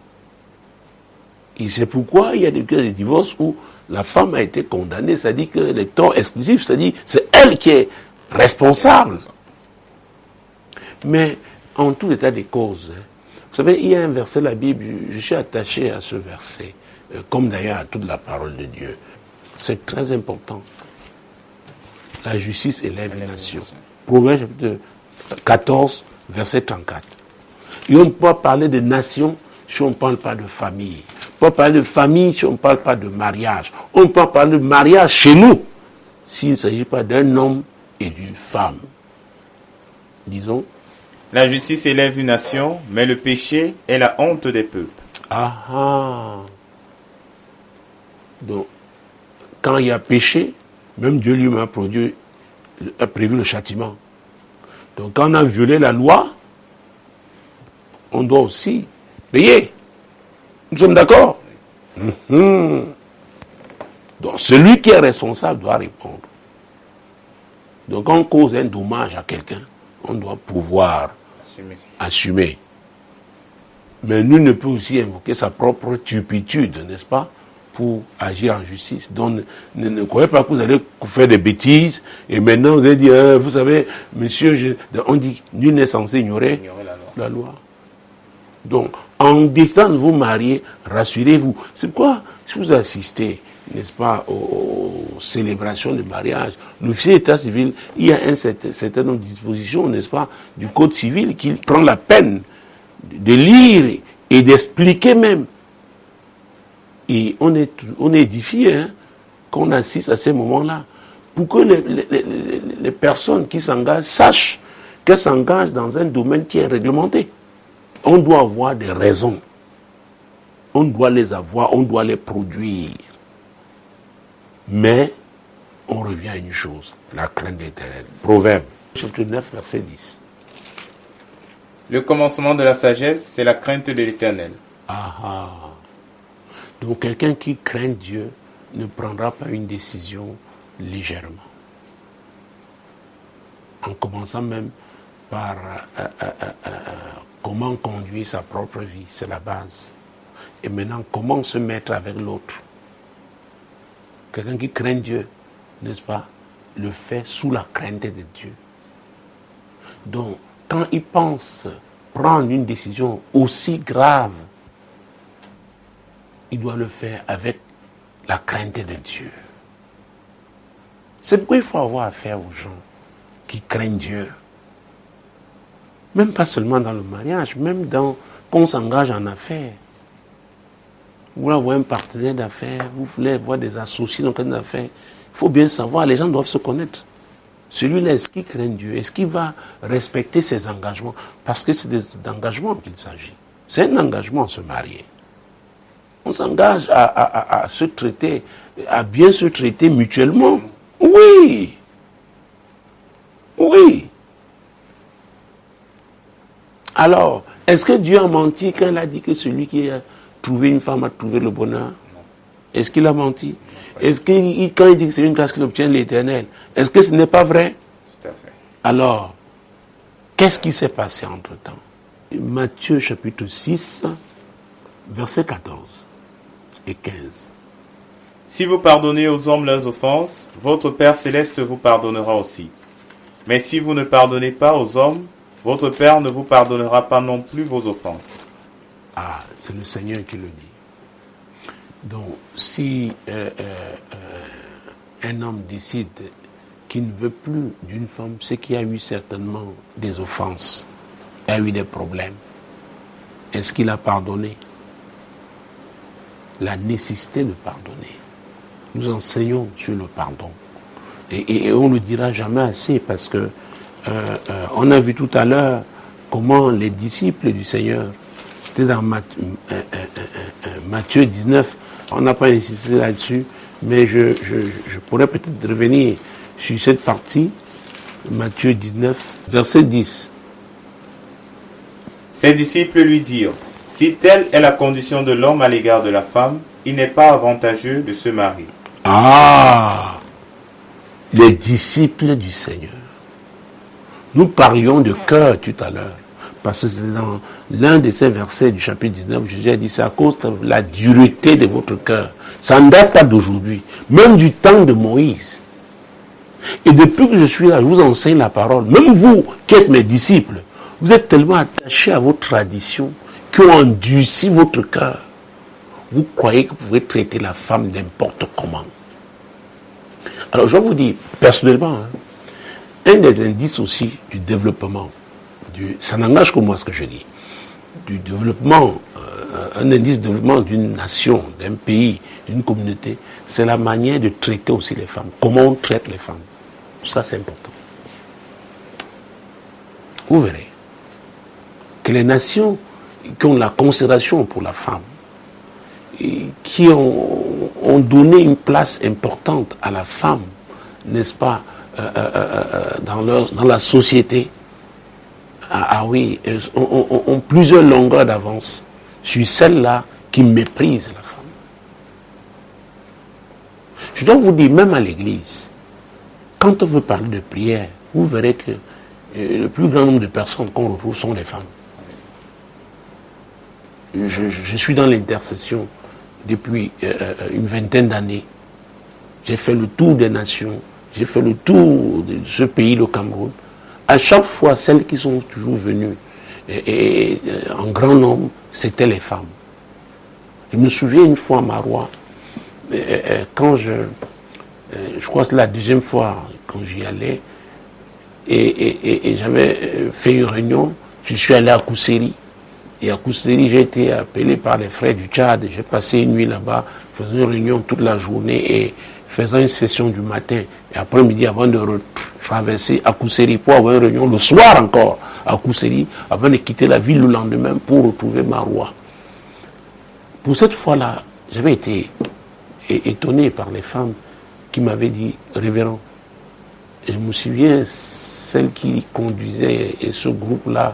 Et c'est pourquoi il y a des cas de divorce où la femme a été condamnée, c'est-à-dire que les torts exclusifs, c'est-à-dire c'est elle qui est responsable. Mais en tout état des causes, vous savez, il y a un verset de la Bible, je suis attaché à ce verset, comme d'ailleurs à toute la parole de Dieu. C'est très important. La justice élève une nation. Proverbe chapitre 14, verset 34. Et on ne peut pas parler de nation si on ne parle pas de famille. On ne peut pas parler de famille si on ne parle pas de mariage. On ne peut pas parler de mariage chez nous s'il ne s'agit pas d'un homme et d'une femme. Disons. La justice élève une nation, mais le péché est la honte des peuples. Ah ah. Donc, quand il y a péché, même Dieu lui-même a prévu le châtiment. Donc, quand on a violé la loi, on doit aussi payer. Nous sommes d'accord? Donc, celui qui est responsable doit répondre. Donc, quand on cause un dommage à quelqu'un, on doit pouvoir assumer. Mais nul ne peut aussi invoquer sa propre turpitude, n'est-ce pas, pour agir en justice. Donc, ne croyez pas que vous allez faire des bêtises, et maintenant vous allez dire, vous savez, monsieur, on dit, nul n'est censé ignorer la loi. Donc, en décidant de vous marier, rassurez-vous. C'est quoi? Si vous assistez, n'est-ce pas, aux célébrations de mariage, l'officier d'état civil, il y a un certain nombre de dispositions, n'est-ce pas, du code civil qui prend la peine de lire et d'expliquer même. Et on est édifié, hein, qu'on assiste à ces moments-là, pour que les personnes qui s'engagent sachent qu'elles s'engagent dans un domaine qui est réglementé. On doit avoir des raisons. On doit les avoir, on doit les produire. Mais, on revient à une chose, la crainte de l'Éternel. Proverbe, chapitre 9, verset 10. Le commencement de la sagesse, c'est la crainte de l'Éternel. Ah ah. Donc, quelqu'un qui craint Dieu ne prendra pas une décision légèrement. En commençant même par comment conduire sa propre vie, c'est la base. Et maintenant, comment se mettre avec l'autre. Quelqu'un qui craint Dieu, n'est-ce pas, le fait sous la crainte de Dieu. Donc, quand il pense prendre une décision aussi grave, il doit le faire avec la crainte de Dieu. C'est pourquoi il faut avoir affaire aux gens qui craignent Dieu. Même pas seulement dans le mariage, même quand on s'engage en affaires. Vous voulez avoir un partenaire d'affaires, vous voulez avoir des associés dans une affaire. Il faut bien savoir, les gens doivent se connaître. Celui-là, est-ce qu'il craint Dieu? Est-ce qu'il va respecter ses engagements? Parce que c'est d'engagements qu'il s'agit. C'est un engagement à se marier. On s'engage à se traiter, à bien se traiter mutuellement. Oui. Oui. Alors, est-ce que Dieu a menti quand il a dit que celui qui a trouvé une femme a trouvé le bonheur? Non. Est-ce qu'il a menti? Est-ce que quand il dit que c'est une grâce qu'il obtient de l'Éternel, est-ce que ce n'est pas vrai? Tout à fait. Alors, qu'est-ce qui s'est passé entre-temps? Matthieu chapitre 6, versets 14 et 15. Si vous pardonnez aux hommes leurs offenses, votre Père céleste vous pardonnera aussi. Mais si vous ne pardonnez pas aux hommes, votre Père ne vous pardonnera pas non plus vos offenses. Ah, c'est le Seigneur qui le dit. Donc, si un homme décide qu'il ne veut plus d'une femme, c'est qu'il y a eu certainement des offenses, il y a eu des problèmes. Est-ce qu'il a pardonné? La nécessité de pardonner. Nous enseignons sur le pardon. Et on ne le dira jamais assez parce que on a vu tout à l'heure comment les disciples du Seigneur, c'était dans Matthieu 19, on n'a pas insisté là-dessus, mais je pourrais peut-être revenir sur cette partie, Matthieu 19, verset 10. Ses disciples lui dirent, si telle est la condition de l'homme à l'égard de la femme, il n'est pas avantageux de se marier. Ah! les disciples du Seigneur. Nous parlions de cœur tout à l'heure, parce que c'est dans l'un de ces versets du chapitre 19, Jésus a dit, c'est à cause de la dureté de votre cœur. Ça ne date pas d'aujourd'hui, même du temps de Moïse. Et depuis que je suis là, je vous enseigne la parole. Même vous, qui êtes mes disciples, vous êtes tellement attachés à vos traditions, qui ont endurci votre cœur. Vous croyez que vous pouvez traiter la femme n'importe comment. Alors je vais vous dire, personnellement, un des indices aussi du développement, ça n'engage que moi ce que je dis, du développement, un indice de développement d'une nation, d'un pays, d'une communauté, c'est la manière de traiter aussi les femmes. Comment on traite les femmes. Ça c'est important. Vous verrez que les nations qui ont la considération pour la femme, qui ont donné une place importante à la femme, n'est-ce pas, dans la société, oui, ont plusieurs longueurs d'avance sur celles-là qui méprisent la femme. Je dois vous dire, même à l'église, quand on veut parler de prière, vous verrez que le plus grand nombre de personnes qu'on retrouve sont les femmes. Je suis dans l'intercession depuis une vingtaine d'années. J'ai fait le tour des nations, j'ai fait le tour de ce pays, le Cameroun. À chaque fois, celles qui sont toujours venues en grand nombre, c'était les femmes. Je me souviens une fois à Marois, quand je crois que c'est la deuxième fois quand j'y allais, et j'avais fait une réunion, je suis allé à Kousseri. Et à Kousseri, j'ai été appelé par les frères du Tchad. J'ai passé une nuit là-bas, faisant une réunion toute la journée et faisant une session du matin et après-midi avant de traverser à Kousseri pour avoir une réunion le soir encore à Kousseri avant de quitter la ville le lendemain pour retrouver Marois. Pour cette fois-là, j'avais été étonné par les femmes qui m'avaient dit « Révérend ». Je me souviens, celle qui conduisait ce groupe-là,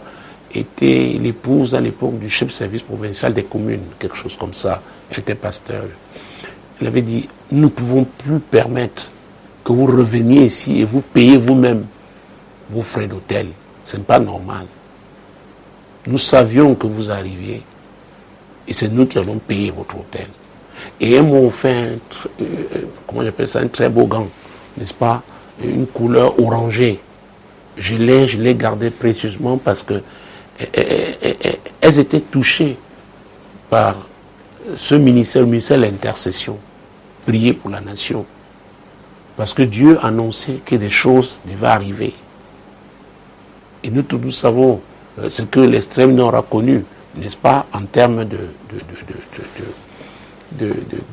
était l'épouse à l'époque du chef de service provincial des communes, quelque chose comme ça. Elle était pasteur. Elle avait dit, nous ne pouvons plus permettre que vous reveniez ici et vous payez vous-même vos frais d'hôtel. Ce n'est pas normal. Nous savions que vous arriviez et c'est nous qui allons payer votre hôtel. Et elles m'ont fait comment j'appelle ça, un très beau gant, n'est-ce pas, une couleur orangée. Je l'ai gardé précieusement parce que elles étaient touchées par ce ministère, le ministère de l'intercession, prier pour la nation. Parce que Dieu annonçait que des choses devaient arriver. Et nous tous nous savons ce que l'extrême nord a connu, n'est-ce pas, en termes de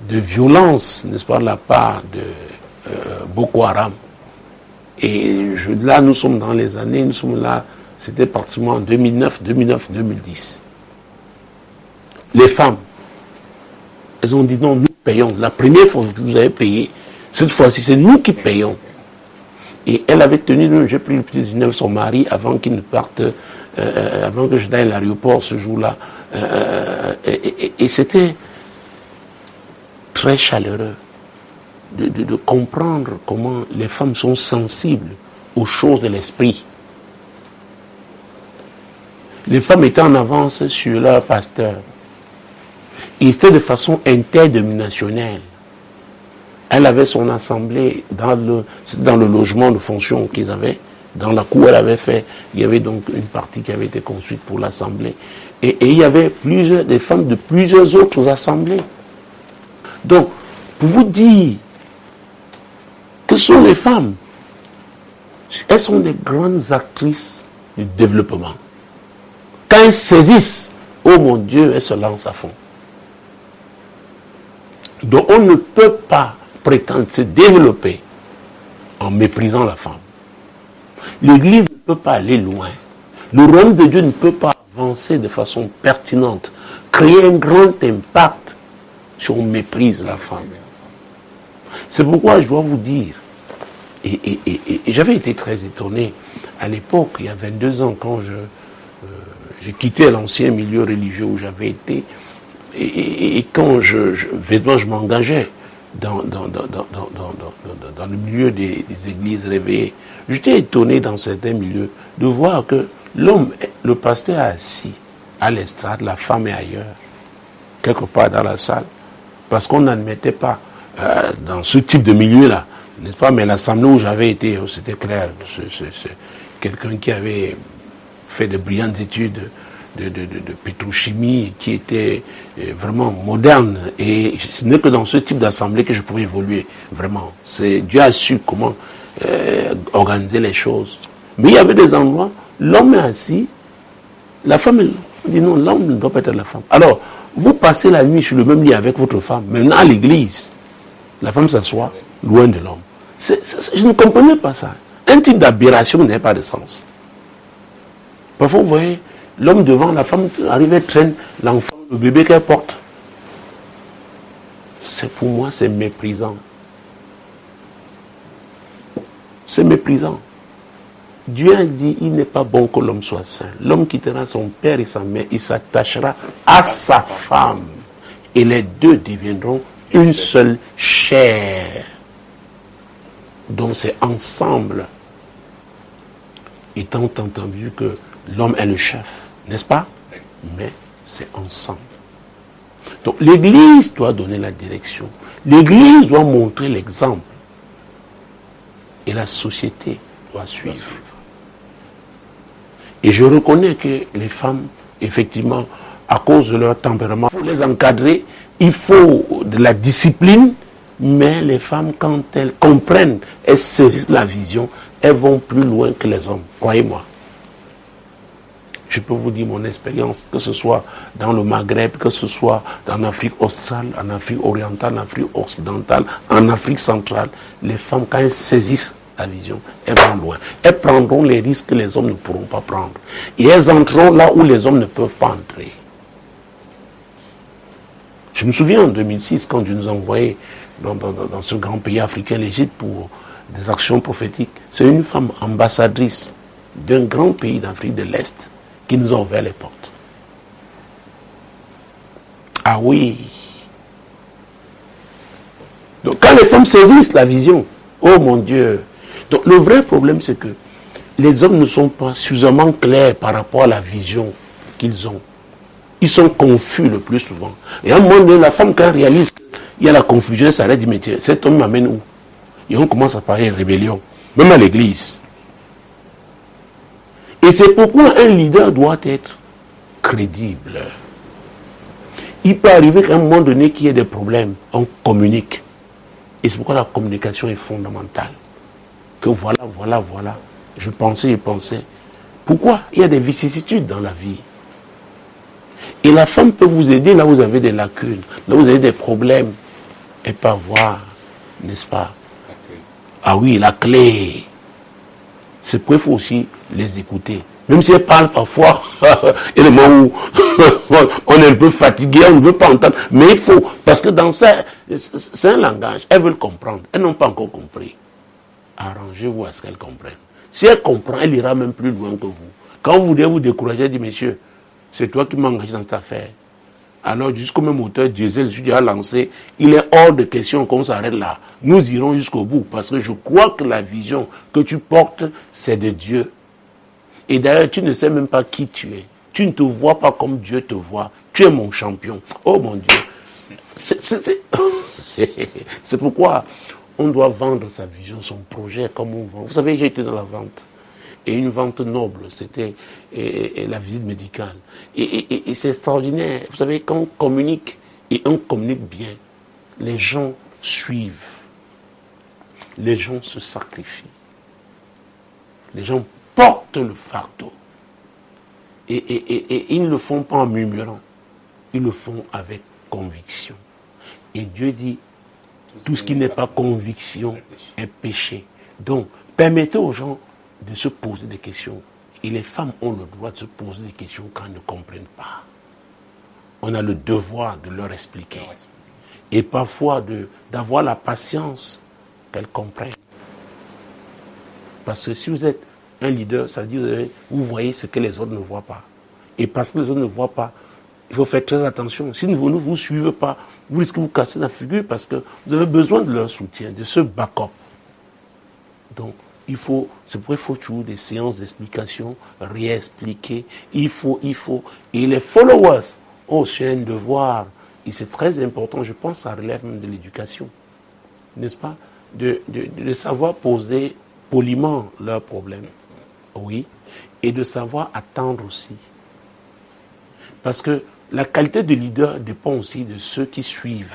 violence, n'est-ce pas, de la part de Boko Haram. Et là, nous sommes dans les années, nous sommes là, c'était pratiquement en 2009-2010. Les femmes, elles ont dit non, nous payons. La première fois que vous avez payé, cette fois-ci, c'est nous qui payons. Et elle avait tenu, j'ai pris le petit dîner de son mari avant qu'il ne parte, avant que je n'aille à l'aéroport ce jour-là. Et c'était très chaleureux de comprendre comment les femmes sont sensibles aux choses de l'esprit. Les femmes étaient en avance sur leur pasteur. Ils étaient de façon interdénominationnelle. Elle avait son assemblée dans le logement de fonction qu'ils avaient. Dans la cour, elle avait fait, il y avait donc une partie qui avait été construite pour l'assemblée. Et il y avait des femmes de plusieurs autres assemblées. Donc, pour vous dire, que sont les femmes? Elles sont des grandes actrices du développement. Quand elles saisissent, oh mon Dieu, elles se lancent à fond. Donc on ne peut pas prétendre se développer en méprisant la femme. L'Église ne peut pas aller loin. Le royaume de Dieu ne peut pas avancer de façon pertinente, créer un grand impact si on méprise la femme. C'est pourquoi je dois vous dire, et j'avais été très étonné à l'époque, il y a 22 ans, quand j'ai quitté l'ancien milieu religieux où j'avais été, et quand je m'engageais dans le milieu des églises réveillées. J'étais étonné dans certains milieux de voir que l'homme, le pasteur est assis à l'estrade, la femme est ailleurs, quelque part dans la salle, parce qu'on n'admettait pas dans ce type de milieu-là, n'est-ce pas? Mais l'assemblée où j'avais été, c'était clair, c'est quelqu'un qui avait fait de brillantes études de pétrochimie, qui était vraiment moderne, et ce n'est que dans ce type d'assemblée que je pouvais évoluer, vraiment. Dieu a su comment organiser les choses. Mais il y avait des endroits, l'homme est assis, la femme dit non, l'homme ne doit pas être la femme. Alors, vous passez la nuit sur le même lit avec votre femme, maintenant à l'église, la femme s'assoit loin de l'homme. Je ne comprenais pas ça. Un type d'aberration n'a pas de sens. Parfois, vous voyez, l'homme devant, la femme arrive et traîne l'enfant, le bébé qu'elle porte. Pour moi, c'est méprisant. C'est méprisant. Dieu a dit, il n'est pas bon que l'homme soit saint. L'homme quittera son père et sa mère, il s'attachera à sa femme. Et les deux deviendront une seule chair. Donc c'est ensemble. Étant entendu que l'homme est le chef, n'est-ce pas? Mais c'est ensemble. Donc l'Église doit donner la direction. L'Église doit montrer l'exemple. Et la société doit suivre. Et je reconnais que les femmes, effectivement, à cause de leur tempérament, il faut les encadrer, il faut de la discipline, mais les femmes, quand elles comprennent, elles saisissent la vision, elles vont plus loin que les hommes, croyez-moi. Je peux vous dire mon expérience, que ce soit dans le Maghreb, que ce soit en Afrique australe, en Afrique orientale, en Afrique occidentale, en Afrique centrale, les femmes, quand elles saisissent la vision, elles vont loin. Elles prendront les risques que les hommes ne pourront pas prendre. Et elles entreront là où les hommes ne peuvent pas entrer. Je me souviens en 2006, quand Dieu nous a envoyés dans ce grand pays africain, l'Égypte, pour des actions prophétiques, c'est une femme ambassadrice d'un grand pays d'Afrique de l'Est qui nous a ouvert les portes. Ah oui. Donc quand les femmes saisissent la vision, oh mon Dieu. Donc le vrai problème, c'est que les hommes ne sont pas suffisamment clairs par rapport à la vision qu'ils ont. Ils sont confus le plus souvent. Et à un moment donné, la femme, quand elle réalise qu'il y a la confusion, elle s'arrête et dit, mais tiens, cet homme m'amène où? Et on commence à parler de rébellion, même à l'église. Et c'est pourquoi un leader doit être crédible. Il peut arriver qu'à un moment donné qu'il y ait des problèmes, on communique. Et c'est pourquoi la communication est fondamentale. Que voilà. Je pensais. Pourquoi? Il y a des vicissitudes dans la vie. Et la femme peut vous aider là où vous avez des lacunes, là où vous avez des problèmes. Et pas voir, n'est-ce pas? Ah oui, la clé. C'est pourquoi il faut aussi les écouter. Même si elles parlent parfois, il y a des moments où on est un peu fatigué, on ne veut pas entendre. Mais il faut, parce que dans ça, c'est un langage. Elles veulent comprendre. Elles n'ont pas encore compris. Arrangez-vous à ce qu'elles comprennent. Si elle comprend, elle ira même plus loin que vous. Quand vous voulez vous décourager, elle dit, monsieur, c'est toi qui m'as engagé dans cette affaire. Alors, jusqu'au même moteur diesel, je suis déjà lancé, il est hors de question qu'on s'arrête là. Nous irons jusqu'au bout, parce que je crois que la vision que tu portes, c'est de Dieu. Et d'ailleurs, tu ne sais même pas qui tu es. Tu ne te vois pas comme Dieu te voit. Tu es mon champion. Oh mon Dieu. C'est pourquoi on doit vendre sa vision, son projet, comme on vend. Vous savez, j'ai été dans la vente. Et une vente noble, c'était la visite médicale. Et c'est extraordinaire. Vous savez, quand on communique, et on communique bien, les gens suivent. Les gens se sacrifient. Les gens portent le fardeau. Et ils ne le font pas en murmurant. Ils le font avec conviction. Et Dieu dit, tout ce qui n'est pas conviction est péché. Donc, permettez aux gens de se poser des questions. Et les femmes ont le droit de se poser des questions quand elles ne comprennent pas. On a le devoir de leur expliquer. Et parfois d'avoir la patience qu'elles comprennent. Parce que si vous êtes un leader, ça veut dire vous voyez ce que les autres ne voient pas. Et parce que les autres ne voient pas, Il faut faire très attention. Si vous ne vous suivez pas, vous risquez de vous casser la figure parce que vous avez besoin de leur soutien, de ce backup. Donc, c'est pourquoi il faut toujours des séances d'explication, réexpliquer. Il faut. Et les followers ont aussi un devoir. Et c'est très important, je pense, ça relève même de l'éducation. N'est-ce pas? De savoir poser poliment leurs problèmes. Oui. Et de savoir attendre aussi. Parce que la qualité de leader dépend aussi de ceux qui suivent.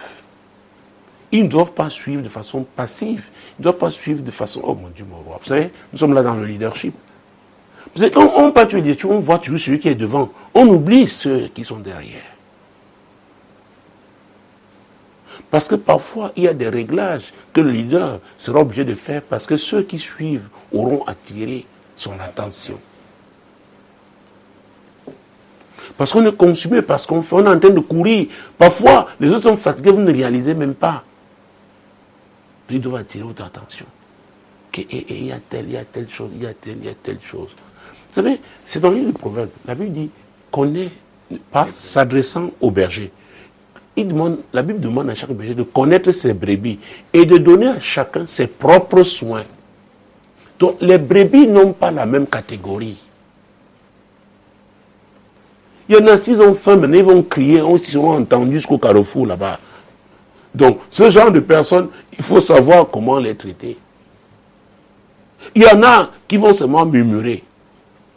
Ils ne doivent pas suivre de façon passive. Ils ne doivent pas suivre de façon... Oh mon Dieu, mon roi. Vous savez, nous sommes là dans le leadership. Vous savez, quand on parle du leadership, on voit toujours celui qui est devant. On oublie ceux qui sont derrière. Parce que parfois, il y a des réglages que le leader sera obligé de faire parce que ceux qui suivent auront attiré son attention. Parce qu'on est consumé, parce qu'on est en train de courir. Parfois, les autres sont fatigués, vous ne réalisez même pas. Ils doivent attirer votre attention. Et il y a telle chose, il y a telle chose. Vous savez, c'est dans le livre du Proverbe. La Bible dit qu'on est pas s'adressant au berger. La Bible demande à chaque berger de connaître ses brebis et de donner à chacun ses propres soins. Donc, les brebis n'ont pas la même catégorie. Il y en a, s'ils ont faim, maintenant ils vont crier, ils seront entendus jusqu'au carrefour là-bas. Donc, ce genre de personnes, il faut savoir comment les traiter. Il y en a qui vont seulement murmurer.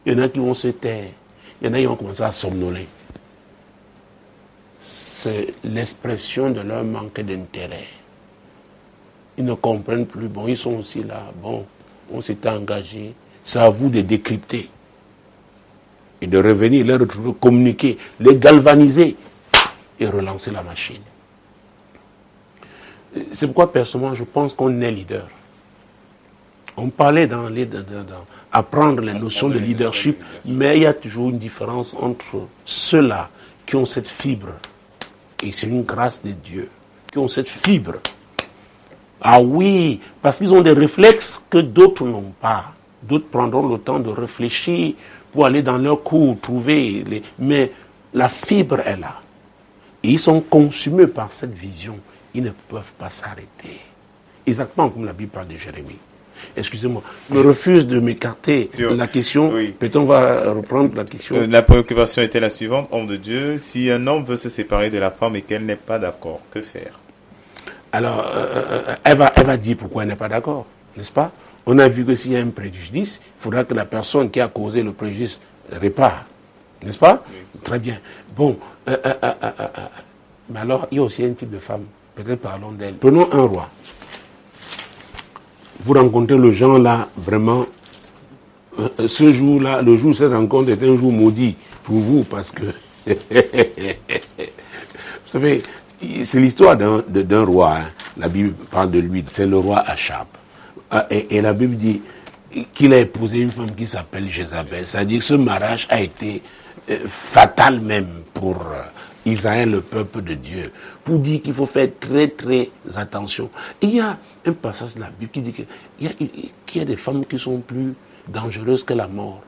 Il y en a qui vont se taire. Il y en a qui vont commencer à somnoler. C'est l'expression de leur manque d'intérêt. Ils ne comprennent plus. Bon, ils sont aussi là. Bon, on s'est engagé. C'est à vous de décrypter. Et de revenir, les retrouver, communiquer, les galvaniser et relancer la machine. C'est pourquoi, personnellement, je pense qu'on est leader. On parlait apprendre les notions de leadership, mais il y a toujours une différence entre ceux-là qui ont cette fibre, et c'est une grâce de Dieu, qui ont cette fibre. Ah oui, parce qu'ils ont des réflexes que d'autres n'ont pas. D'autres prendront le temps de réfléchir pour aller dans leur cours, trouver mais la fibre est là. Et ils sont consumés par cette vision. Ils ne peuvent pas s'arrêter. Exactement comme la Bible parle de Jérémie. Excusez-moi, je refuse de m'écarter de la question. Oui. Peut-être on va reprendre la question. La préoccupation était la suivante. Homme de Dieu, si un homme veut se séparer de la femme et qu'elle n'est pas d'accord, que faire? Alors, elle va dire pourquoi elle n'est pas d'accord, n'est-ce pas? On a vu que s'il y a un préjudice, il faudra que la personne qui a causé le préjudice répare. N'est-ce pas? Oui. Très bien. Bon, mais alors, il y a aussi un type de femme. Peut-être parlons d'elle. Prenons un roi. Vous rencontrez le genre là, vraiment, ce jour-là, le jour où cette rencontre est un jour maudit pour vous, parce que, vous savez, c'est l'histoire d'un roi. Hein. La Bible parle de lui, c'est le roi Achab. Et la Bible dit qu'il a épousé une femme qui s'appelle Jézabel. C'est-à-dire que ce mariage a été fatal même pour Israël, le peuple de Dieu. Pour dire qu'il faut faire très très attention. Et il y a un passage de la Bible qui dit qu'il y a des femmes qui sont plus dangereuses que la mort.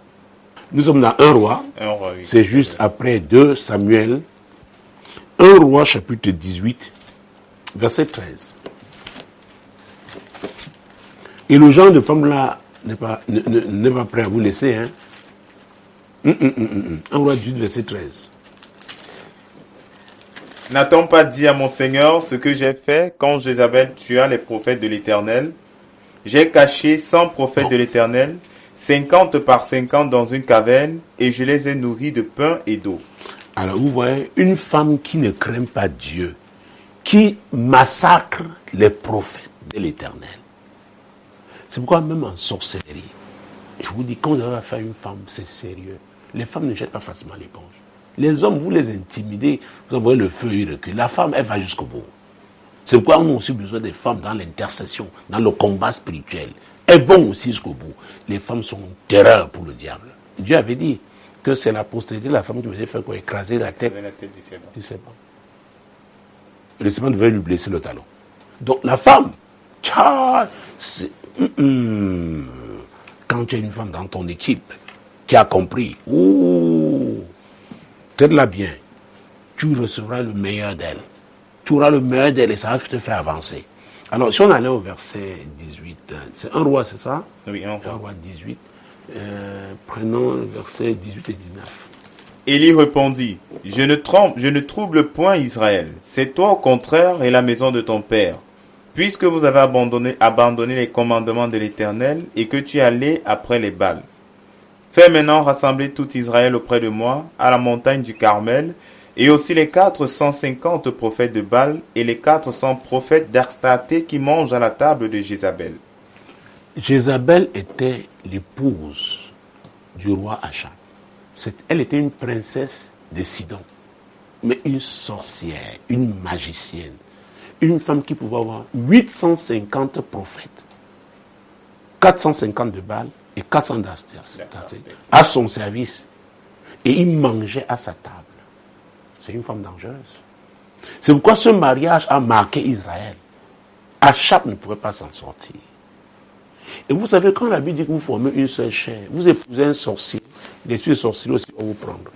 Nous sommes dans un roi. Oui. C'est juste après 2 Samuel. 1 roi chapitre 18, verset 13. Et le genre de femme-là n'est pas prêt à vous laisser. Hein? 1 roi 18, verset 13. N'a-t-on pas dit à mon Seigneur ce que j'ai fait quand Jézabel tua les prophètes de l'Éternel? J'ai caché 100 prophètes de l'Éternel, 50 par 50 dans une caverne, et je les ai nourris de pain et d'eau. Alors vous voyez, une femme qui ne craint pas Dieu, qui massacre les prophètes de l'Éternel. C'est pourquoi même en sorcellerie, je vous dis, quand vous avez affaire à une femme, c'est sérieux. Les femmes ne jettent pas facilement l'éponge. Les hommes, vous les intimidez, vous envoyez le feu, ils reculent. La femme, elle va jusqu'au bout. C'est pourquoi on a aussi besoin des femmes dans l'intercession, dans le combat spirituel. Elles vont aussi jusqu'au bout. Les femmes sont une terreur pour le diable. Dieu avait dit que c'est la postérité de la femme qui venait faire quoi? Écraser la tête du serpent. Le serpent devait lui blesser le talon. Donc la femme, c'est... Quand tu as une femme dans ton équipe qui a compris, traite-la bien. tu recevras le meilleur d'elle. Tu auras le meilleur d'elle et ça va te faire avancer. Alors, si on allait au verset 18, c'est un roi, c'est ça? Oui, Un roi 18. Prenons le verset 18 et 19. Élie répondit, je ne trouble point Israël. C'est toi au contraire et la maison de ton père. Puisque vous avez abandonné les commandements de l'Éternel et que tu es allé après les Baals. Fais maintenant rassembler tout Israël auprès de moi à la montagne du Carmel et aussi les 450 prophètes de Baal et les 400 prophètes d'Astaté qui mangent à la table de Jézabel. Jézabel était l'épouse du roi Achab. Elle était une princesse de Sidon, mais une sorcière, une magicienne, une femme qui pouvait avoir 850 prophètes, 450 de Baal et 400 d'Astaté à son service, et il mangeait à sa table. C'est une femme dangereuse. C'est pourquoi ce mariage a marqué Israël. Achab ne pouvait pas s'en sortir. Et vous savez, quand la Bible dit que vous formez une seule chair, vous épousez un sorcier, l'esprit sorcier aussi va vous prendre.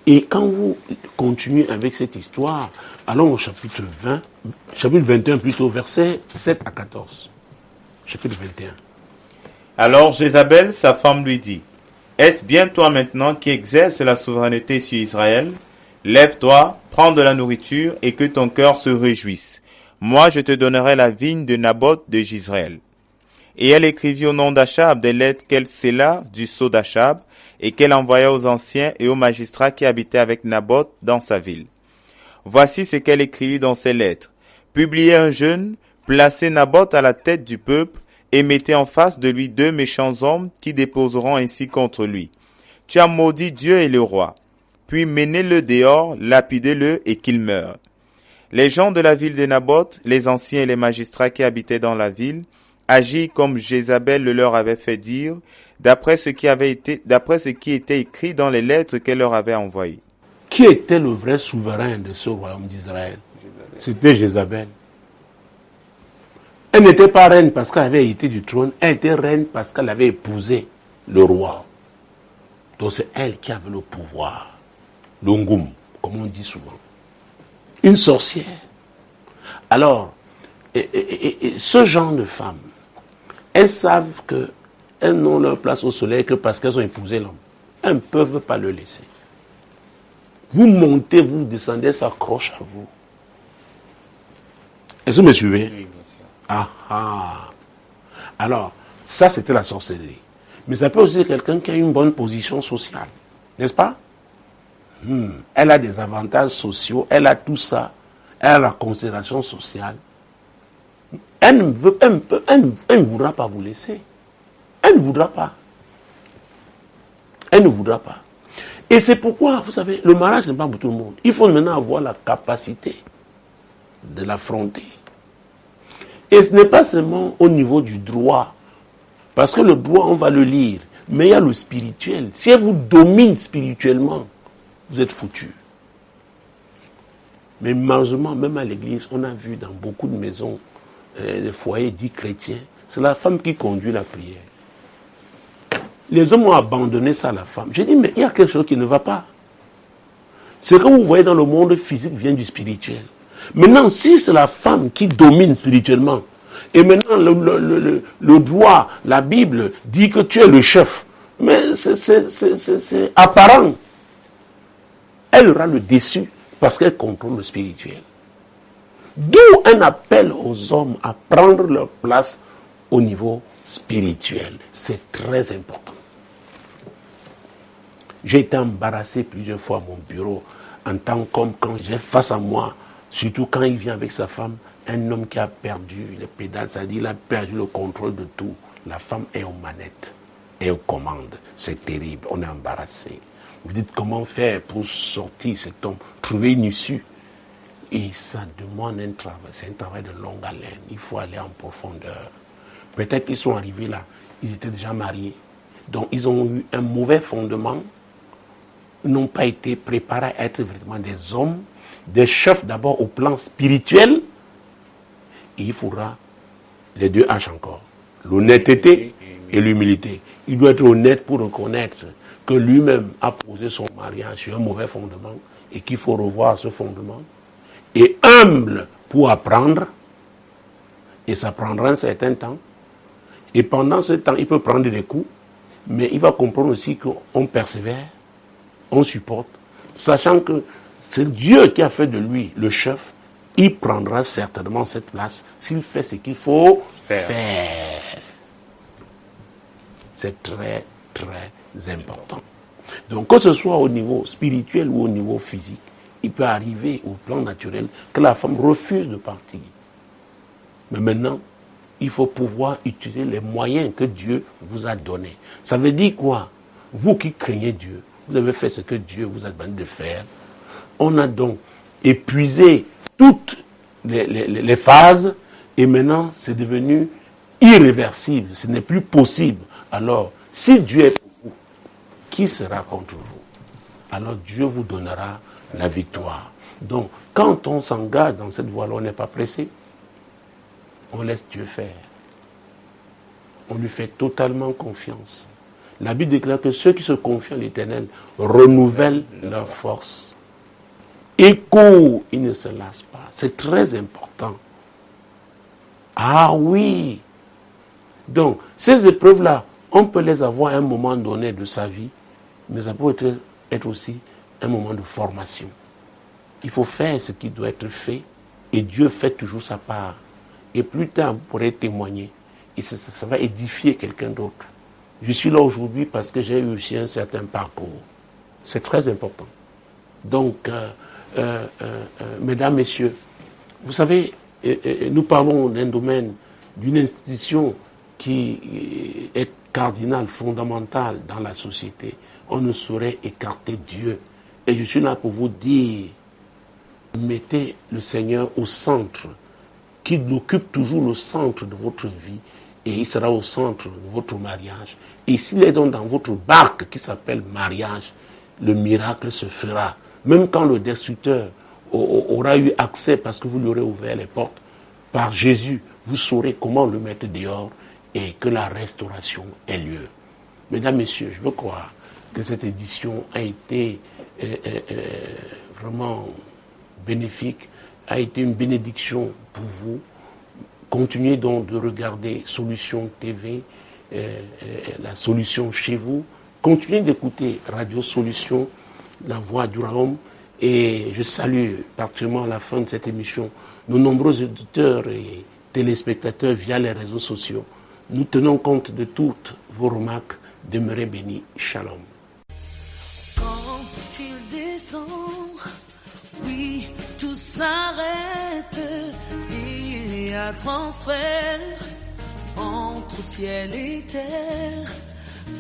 Et quand vous continuez avec cette histoire, allons au chapitre 20, chapitre 21 plutôt, versets 7 à 14. Chapitre 21. Alors Jézabel, sa femme, lui dit, est-ce bien toi maintenant qui exerces la souveraineté sur Israël? Lève-toi, prends de la nourriture et que ton cœur se réjouisse. Moi, je te donnerai la vigne de Naboth de Jizréel. Et elle écrivit au nom d'Achab des lettres qu'elle scella du sceau d'Achab et qu'elle envoya aux anciens et aux magistrats qui habitaient avec Naboth dans sa ville. Voici ce qu'elle écrivit dans ces lettres. Publiez un jeûne, placez Naboth à la tête du peuple et mettez en face de lui 2 méchants hommes qui déposeront ainsi contre lui. Tu as maudit Dieu et le roi. Puis menez-le dehors, lapidez-le et qu'il meure. Les gens de la ville de Naboth, les anciens et les magistrats qui habitaient dans la ville, agirent comme Jézabel le leur avait fait dire, d'après ce qui était écrit dans les lettres qu'elle leur avait envoyées. Qui était le vrai souverain de ce royaume d'Israël? C'était Jézabel. Elle n'était pas reine parce qu'elle avait hérité du trône, elle était reine parce qu'elle avait épousé le roi. Donc c'est elle qui avait le pouvoir. L'ongum, comme on dit souvent. Une sorcière. Alors, ce genre de femmes, elles savent qu'elles n'ont leur place au soleil que parce qu'elles ont épousé l'homme. Elles ne peuvent pas le laisser. Vous montez, vous descendez, ça accroche à vous. Est-ce que vous me suivez? Oui, bien sûr. Ah ah. Alors, ça c'était la sorcellerie. Mais ça peut aussi être quelqu'un qui a une bonne position sociale. N'est-ce pas? Elle a des avantages sociaux, elle a tout ça, elle a la considération sociale. Elle ne voudra pas vous laisser. Elle ne voudra pas. Elle ne voudra pas. Et c'est pourquoi, vous savez, le mariage n'est pas pour tout le monde. Il faut maintenant avoir la capacité de l'affronter. Et ce n'est pas seulement au niveau du droit. Parce que le droit, on va le lire. Mais il y a le spirituel. Si elle vous domine spirituellement, vous êtes foutu. Mais malheureusement, même à l'église, on a vu dans beaucoup de maisons, des foyers dits chrétiens, c'est la femme qui conduit la prière. Les hommes ont abandonné ça à la femme. J'ai dit, mais il y a quelque chose qui ne va pas. Ce que vous voyez dans le monde physique vient du spirituel. Maintenant, si c'est la femme qui domine spirituellement, et maintenant le droit, la Bible dit que tu es le chef, mais c'est apparent. Elle aura le dessus parce qu'elle contrôle le spirituel. D'où un appel aux hommes à prendre leur place au niveau spirituel. C'est très important. J'ai été embarrassé plusieurs fois à mon bureau en tant qu'homme quand j'ai face à moi, surtout quand il vient avec sa femme, un homme qui a perdu les pédales, c'est-à-dire il a perdu le contrôle de tout. La femme est aux manettes et aux commandes. C'est terrible, on est embarrassé. Vous dites comment faire pour sortir cet homme, trouver une issue. Et ça demande un travail, c'est un travail de longue haleine. Il faut aller en profondeur. Peut-être qu'ils sont arrivés là, ils étaient déjà mariés. Donc ils ont eu un mauvais fondement. Ils n'ont pas été préparés à être vraiment des hommes, des chefs d'abord au plan spirituel. Et il faudra les 2 H encore. L'honnêteté et l'humilité. Il doit être honnête pour reconnaître que lui-même a posé son mariage sur un mauvais fondement et qu'il faut revoir ce fondement, et humble pour apprendre, et ça prendra un certain temps, et pendant ce temps, il peut prendre des coups, mais il va comprendre aussi qu'on persévère, on supporte, sachant que c'est Dieu qui a fait de lui le chef, il prendra certainement cette place s'il fait ce qu'il faut faire. C'est très, très important. Donc, que ce soit au niveau spirituel ou au niveau physique, il peut arriver au plan naturel que la femme refuse de partir. Mais maintenant, il faut pouvoir utiliser les moyens que Dieu vous a donnés. Ça veut dire quoi? Vous qui craignez Dieu, vous avez fait ce que Dieu vous a demandé de faire. On a donc épuisé toutes les phases et maintenant c'est devenu irréversible. Ce n'est plus possible. Alors, si Dieu est pour vous, qui sera contre vous? Alors Dieu vous donnera la victoire. Donc, quand on s'engage dans cette voie-là, on n'est pas pressé. On laisse Dieu faire. On lui fait totalement confiance. La Bible déclare que ceux qui se confient en l'Éternel renouvellent leur force. Ils courent, ils ne se lassent pas. C'est très important. Ah oui. Donc, ces épreuves-là, on peut les avoir à un moment donné de sa vie, mais ça peut être aussi un moment de formation. Il faut faire ce qui doit être fait, et Dieu fait toujours sa part. Et plus tard, vous pourrez témoigner, et ça va édifier quelqu'un d'autre. Je suis là aujourd'hui parce que j'ai eu aussi un certain parcours. C'est très important. Donc, mesdames, messieurs, vous savez, nous parlons d'un domaine, d'une institution qui est cardinale, fondamentale dans la société. On ne saurait écarter Dieu. Et je suis là pour vous dire, mettez le Seigneur au centre, qu'il occupe toujours le centre de votre vie, et il sera au centre de votre mariage. Et s'il est donc dans votre barque qui s'appelle mariage, le miracle se fera. Même quand le destructeur aura eu accès parce que vous lui aurez ouvert les portes, par Jésus, vous saurez comment le mettre dehors et que la restauration ait lieu. Mesdames, Messieurs, je veux croire que cette édition a été vraiment bénéfique, a été une bénédiction pour vous. Continuez donc de regarder Solution TV, la solution chez vous. Continuez d'écouter Radio Solution, la voix du royaume. Et je salue particulièrement à la fin de cette émission nos nombreux auditeurs et téléspectateurs via les réseaux sociaux. Nous tenons compte de toutes vos remarques. Demeurez bénis. Shalom. Quand il descend, oui, tout s'arrête. Il y a transfert entre ciel et terre.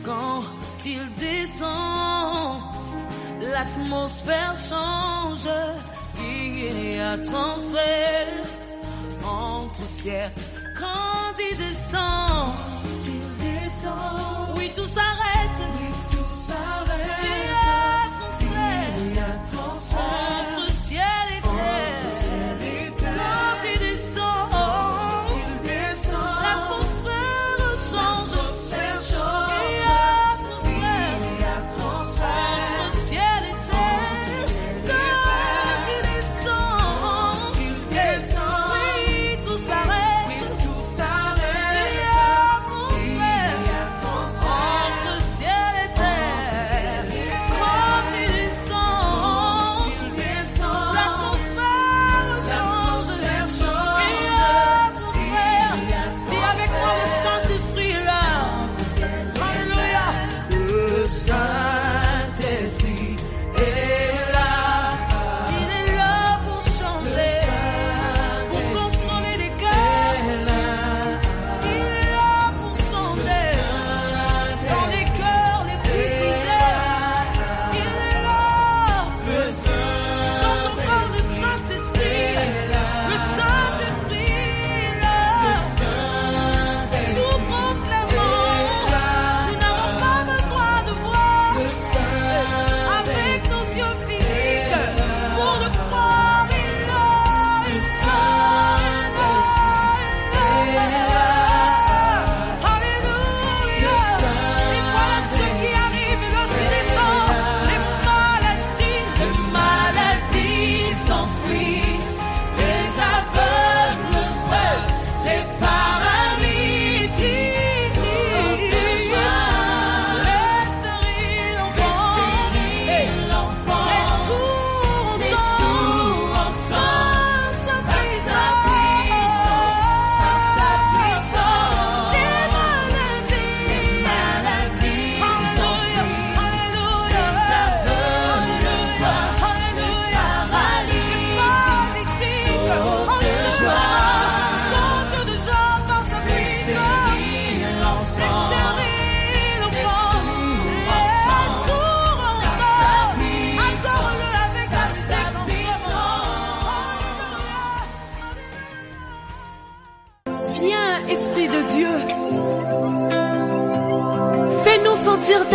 Quand il descend, l'atmosphère change. Il y a transfert entre ciel. Quand il descend, oui, tout s'arrête. Il y a transfert entre ciel et terre. Quand il descend, l'atmosphère change. Il y a transfert entre ciel et terre. Quand il descend, oui, tout s'arrête. Il y a transfert entre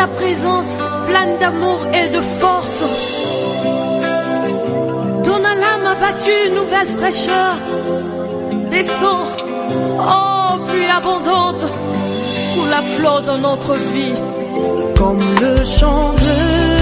ta présence, pleine d'amour et de force. Ton alarme a battu une nouvelle fraîcheur. Descends, oh, pluie abondante, coule la flot dans notre vie. Comme le chant de